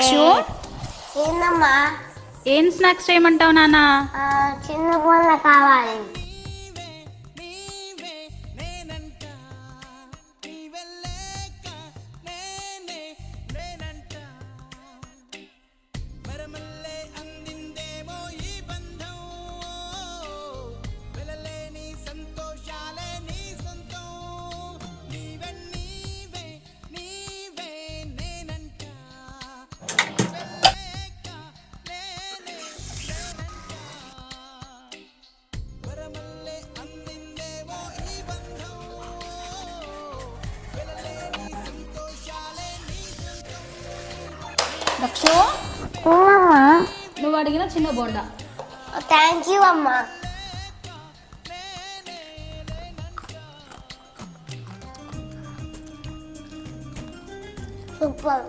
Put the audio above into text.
దక్షు ఏందమ్మా? ఏం స్నాక్స్ చేయమంటావు నాన్న? చిన్న బోళ్ళ కావాలి. దక్షు అమ్మా, నువ్వు అడిగిన చిన్న బోండా. థ్యాంక్ యూ అమ్మా. సూపర్.